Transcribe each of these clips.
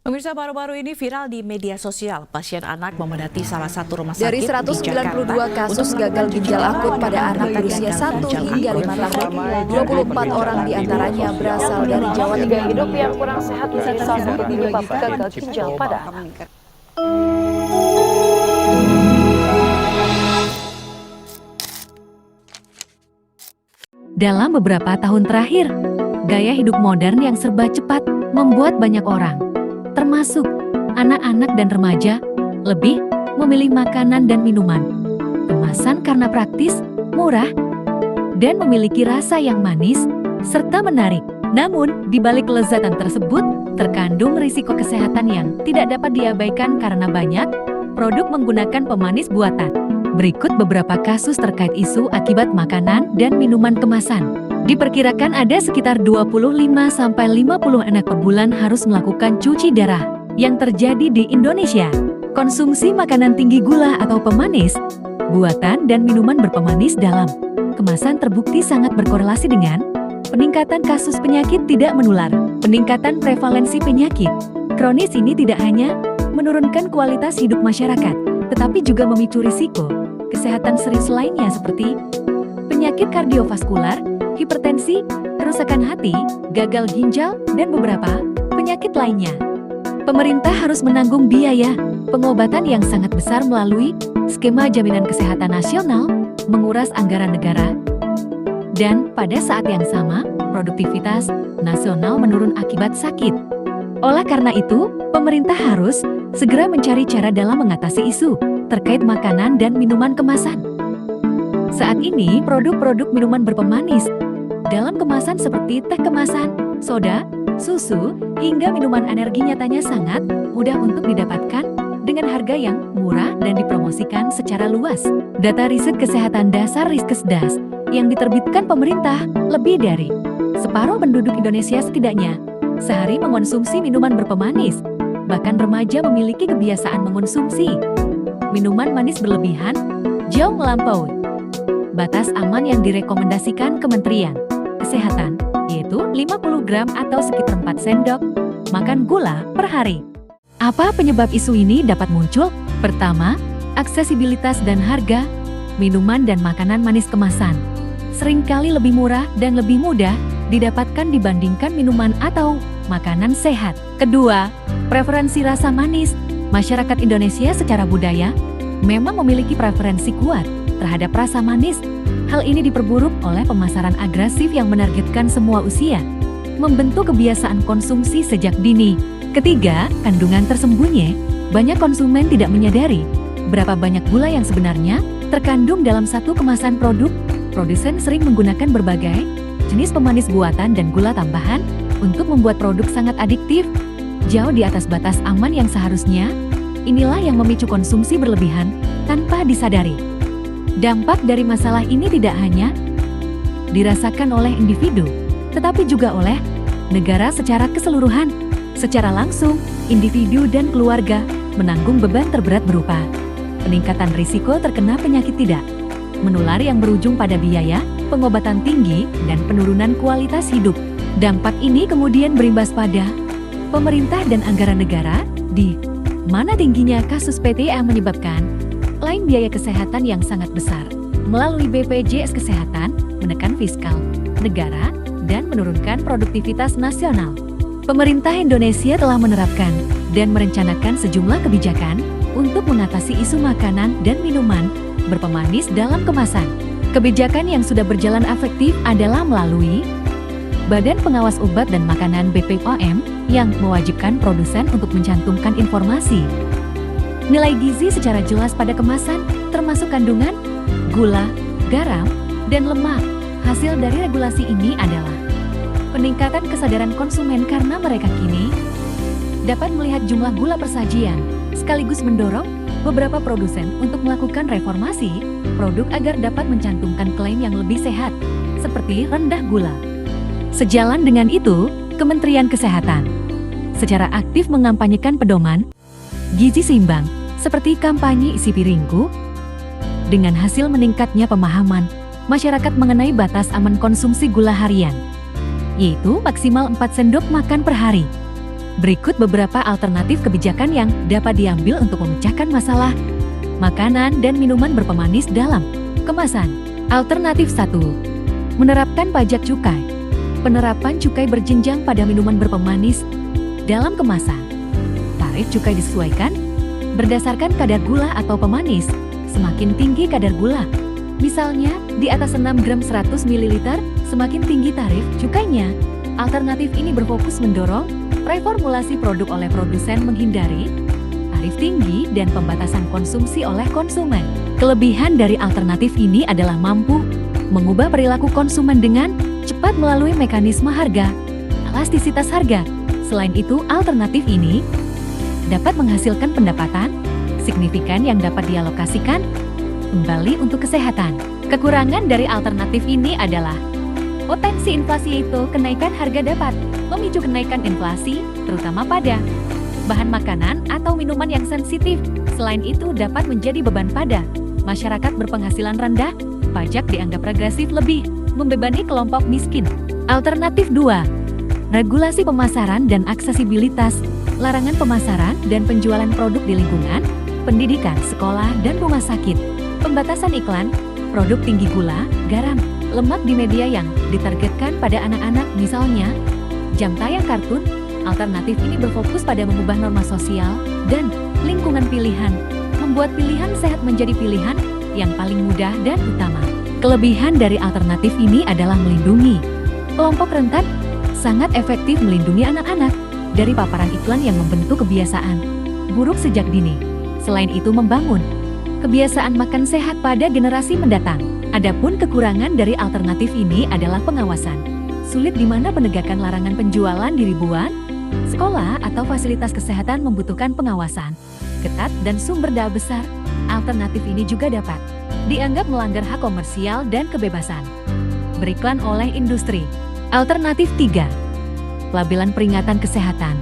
Pemirsa, baru-baru ini viral di media sosial, pasien anak memadati salah satu rumah sakit Dari di 192 Jakarta kasus gagal ginjal akut pada anak berusia 1 hingga 5 tahun, 24 orang diantaranya berasal dari Jawa Tengah. Hidup yang kurang sehat menjadi salah satu penyebab gagal ginjal pada anak. Dalam beberapa tahun terakhir, gaya hidup modern yang serba cepat membuat banyak orang, termasuk anak-anak dan remaja, lebih memilih makanan dan minuman kemasan karena praktis, murah, dan memiliki rasa yang manis serta menarik. Namun, di balik kelezatan tersebut, terkandung risiko kesehatan yang tidak dapat diabaikan karena banyak produk menggunakan pemanis buatan. Berikut beberapa kasus terkait isu akibat makanan dan minuman kemasan. Diperkirakan ada sekitar 25-50 anak per bulan harus melakukan cuci darah. Yang terjadi di Indonesia, konsumsi makanan tinggi gula atau pemanis, buatan dan minuman berpemanis dalam kemasan terbukti sangat berkorelasi dengan peningkatan kasus penyakit tidak menular. Peningkatan prevalensi penyakit kronis ini tidak hanya menurunkan kualitas hidup masyarakat, tetapi juga memicu risiko kesehatan serius lainnya seperti penyakit kardiovaskular, hipertensi, kerusakan hati, gagal ginjal, dan beberapa penyakit lainnya. Pemerintah harus menanggung biaya pengobatan yang sangat besar melalui skema jaminan kesehatan nasional, menguras anggaran negara, dan pada saat yang sama, produktivitas nasional menurun akibat sakit. Oleh karena itu, pemerintah harus segera mencari cara dalam mengatasi isu terkait makanan dan minuman kemasan. Saat ini, produk-produk minuman berpemanis dalam kemasan seperti teh kemasan, soda, susu, hingga minuman energi nyatanya sangat mudah untuk didapatkan dengan harga yang murah dan dipromosikan secara luas. Data riset kesehatan dasar Riskesdas yang diterbitkan pemerintah, lebih dari separuh penduduk Indonesia setidaknya sehari mengonsumsi minuman berpemanis. Bahkan remaja memiliki kebiasaan mengonsumsi minuman manis berlebihan, jauh melampaui batas aman yang direkomendasikan Kementerian Kesehatan, yaitu 50 gram atau sekitar 4 sendok makan gula per hari. Apa penyebab isu ini dapat muncul? Pertama, aksesibilitas dan harga minuman dan makanan manis kemasan seringkali lebih murah dan lebih mudah didapatkan dibandingkan minuman atau makanan sehat. Kedua, preferensi rasa manis. Masyarakat Indonesia secara budaya memang memiliki preferensi kuat terhadap rasa manis. Hal ini diperburuk oleh pemasaran agresif yang menargetkan semua usia, membentuk kebiasaan konsumsi sejak dini. Ketiga, kandungan tersembunyi. Banyak konsumen tidak menyadari berapa banyak gula yang sebenarnya terkandung dalam satu kemasan produk. Produsen sering menggunakan berbagai jenis pemanis buatan dan gula tambahan untuk membuat produk sangat adiktif, jauh di atas batas aman yang seharusnya. Inilah yang memicu konsumsi berlebihan tanpa disadari. Dampak dari masalah ini tidak hanya dirasakan oleh individu, tetapi juga oleh negara secara keseluruhan. Secara langsung, individu dan keluarga menanggung beban terberat berupa peningkatan risiko terkena penyakit tidak menular yang berujung pada biaya pengobatan tinggi dan penurunan kualitas hidup. Dampak ini kemudian berimbas pada pemerintah dan anggaran negara, di mana tingginya kasus PTA menyebabkan lain biaya kesehatan yang sangat besar. Melalui BPJS Kesehatan, menekan fiskal negara dan menurunkan produktivitas nasional. Pemerintah Indonesia telah menerapkan dan merencanakan sejumlah kebijakan untuk mengatasi isu makanan dan minuman berpemanis dalam kemasan. Kebijakan yang sudah berjalan efektif adalah melalui Badan Pengawas Obat dan Makanan (BPOM) yang mewajibkan produsen untuk mencantumkan informasi nilai gizi secara jelas pada kemasan, termasuk kandungan gula, garam, dan lemak. Hasil dari regulasi ini adalah peningkatan kesadaran konsumen karena mereka kini dapat melihat jumlah gula persajian, sekaligus mendorong beberapa produsen untuk melakukan reformasi produk agar dapat mencantumkan klaim yang lebih sehat, seperti rendah gula. Sejalan dengan itu, Kementerian Kesehatan secara aktif mengampanyekan pedoman gizi seimbang, seperti kampanye isi piringku, dengan hasil meningkatnya pemahaman masyarakat mengenai batas aman konsumsi gula harian, yaitu maksimal 4 sendok makan per hari. Berikut beberapa alternatif kebijakan yang dapat diambil untuk memecahkan masalah makanan dan minuman berpemanis dalam kemasan. Alternatif 1. Menerapkan pajak cukai. Penerapan cukai berjenjang pada minuman berpemanis dalam kemasan. Tarif cukai disesuaikan berdasarkan kadar gula atau pemanis. Semakin tinggi kadar gula, misalnya di atas 6 gram 100 ml, semakin tinggi tarif cukainya. Alternatif ini berfokus mendorong reformulasi produk oleh produsen, menghindari tarif tinggi dan pembatasan konsumsi oleh konsumen. Kelebihan dari alternatif ini adalah mampu mengubah perilaku konsumen dengan cepat melalui mekanisme harga, elastisitas harga. Selain itu, alternatif ini dapat menghasilkan pendapatan signifikan yang dapat dialokasikan kembali untuk kesehatan. Kekurangan dari alternatif ini adalah potensi inflasi, yaitu kenaikan harga dapat memicu kenaikan inflasi, terutama pada bahan makanan atau minuman yang sensitif. Selain itu, dapat menjadi beban pada masyarakat berpenghasilan rendah. Pajak dianggap regresif, lebih membebani kelompok miskin. Alternatif 2. Regulasi pemasaran dan aksesibilitas. Larangan pemasaran dan penjualan produk di lingkungan pendidikan, sekolah, dan rumah sakit. Pembatasan iklan produk tinggi gula, garam, lemak di media yang ditargetkan pada anak-anak, misalnya jam tayang kartun. Alternatif ini berfokus pada mengubah norma sosial dan lingkungan pilihan, membuat pilihan sehat menjadi pilihan yang paling mudah dan utama. Kelebihan dari alternatif ini adalah melindungi kelompok rentan, sangat efektif melindungi anak-anak dari paparan iklan yang membentuk kebiasaan buruk sejak dini. Selain itu, membangun kebiasaan makan sehat pada generasi mendatang. Adapun kekurangan dari alternatif ini adalah pengawasan sulit, di mana penegakan larangan penjualan di ribuan sekolah atau fasilitas kesehatan membutuhkan pengawasan ketat dan sumber daya besar. Alternatif ini juga dapat dianggap melanggar hak komersial dan kebebasan beriklan oleh industri. Alternatif 3. Pelabelan peringatan kesehatan.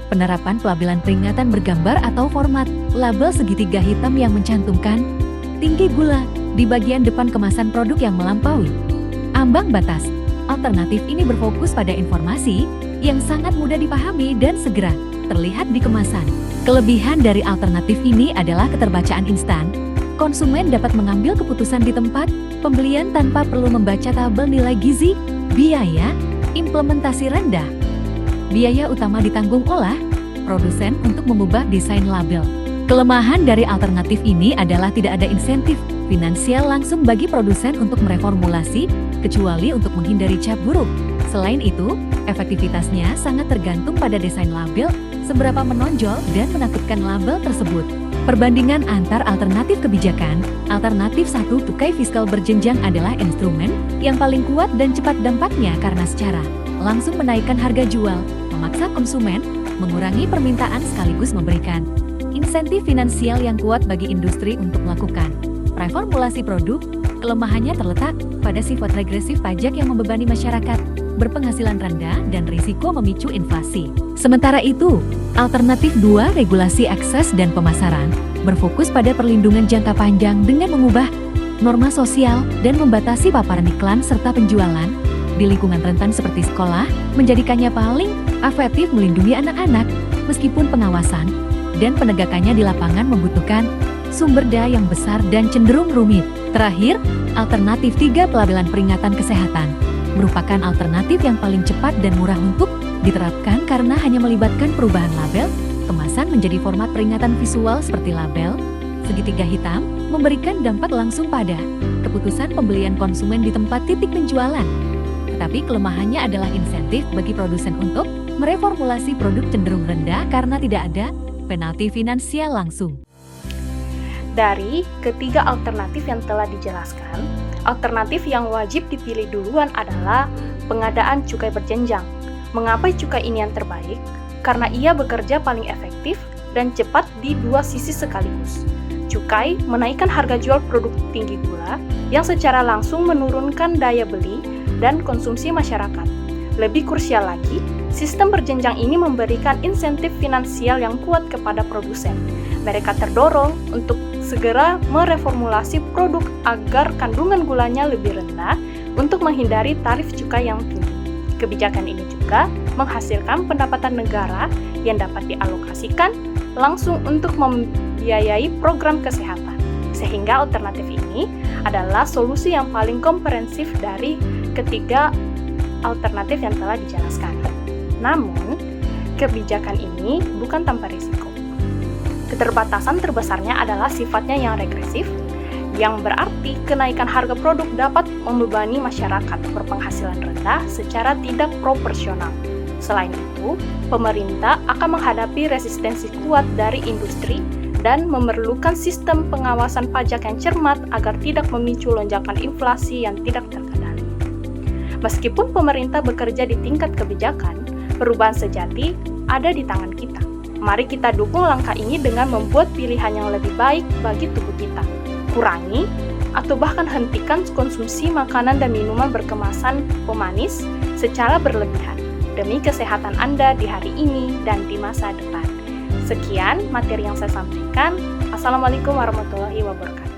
Penerapan pelabelan peringatan bergambar atau format label segitiga hitam yang mencantumkan tinggi gula di bagian depan kemasan produk yang melampaui ambang batas. Alternatif ini berfokus pada informasi yang sangat mudah dipahami dan segera terlihat di kemasan. Kelebihan dari alternatif ini adalah keterbacaan instan. Konsumen dapat mengambil keputusan di tempat pembelian tanpa perlu membaca tabel nilai gizi. Biaya implementasi rendah. Biaya utama ditanggung oleh produsen untuk mengubah desain label. Kelemahan dari alternatif ini adalah tidak ada insentif finansial langsung bagi produsen untuk mereformulasi, kecuali untuk menghindari cap buruk. Selain itu, efektivitasnya sangat tergantung pada desain label, seberapa menonjol dan menakutkan label tersebut. Perbandingan antar alternatif kebijakan. Alternatif 1, cukai fiskal berjenjang adalah instrumen yang paling kuat dan cepat dampaknya karena secara langsung menaikkan harga jual, memaksa konsumen, mengurangi permintaan sekaligus memberikan insentif finansial yang kuat bagi industri untuk melakukan reformulasi produk. Kelemahannya terletak pada sifat regresif pajak yang membebani masyarakat berpenghasilan rendah dan risiko memicu inflasi. Sementara itu, alternatif 2, regulasi akses dan pemasaran, berfokus pada perlindungan jangka panjang dengan mengubah norma sosial dan membatasi paparan iklan serta penjualan di lingkungan rentan seperti sekolah, menjadikannya paling efektif melindungi anak-anak, meskipun pengawasan dan penegakannya di lapangan membutuhkan sumber daya yang besar dan cenderung rumit. Terakhir, alternatif 3, pelabelan peringatan kesehatan, merupakan alternatif yang paling cepat dan murah untuk diterapkan karena hanya melibatkan perubahan label kemasan menjadi format peringatan visual seperti label segitiga hitam, memberikan dampak langsung pada keputusan pembelian konsumen di tempat titik penjualan. Tetapi kelemahannya adalah insentif bagi produsen untuk mereformulasi produk cenderung rendah karena tidak ada penalti finansial langsung. Dari ketiga alternatif yang telah dijelaskan, alternatif yang wajib dipilih duluan adalah pengadaan cukai berjenjang. Mengapa cukai ini yang terbaik? Karena ia bekerja paling efektif dan cepat di dua sisi sekaligus. Cukai menaikkan harga jual produk tinggi gula yang secara langsung menurunkan daya beli dan konsumsi masyarakat. Lebih krusial lagi, sistem berjenjang ini memberikan insentif finansial yang kuat kepada produsen. Mereka terdorong untuk segera mereformulasi produk agar kandungan gulanya lebih rendah untuk menghindari tarif cukai yang tinggi. Kebijakan ini juga menghasilkan pendapatan negara yang dapat dialokasikan langsung untuk membiayai program kesehatan. Sehingga alternatif ini adalah solusi yang paling komprehensif dari ketiga alternatif yang telah dijelaskan. Namun, kebijakan ini bukan tanpa risiko. Keterbatasan terbesarnya adalah sifatnya yang regresif, yang berarti kenaikan harga produk dapat membebani masyarakat berpenghasilan rendah secara tidak proporsional. Selain itu, pemerintah akan menghadapi resistensi kuat dari industri dan memerlukan sistem pengawasan pajak yang cermat agar tidak memicu lonjakan inflasi yang tidak terkendali. Meskipun pemerintah bekerja di tingkat kebijakan, perubahan sejati ada di tangan kita. Mari kita dukung langkah ini dengan membuat pilihan yang lebih baik bagi tubuh kita. Kurangi atau bahkan hentikan konsumsi makanan dan minuman berkemasan pemanis secara berlebihan demi kesehatan Anda di hari ini dan di masa depan. Sekian materi yang saya sampaikan. Assalamualaikum warahmatullahi wabarakatuh.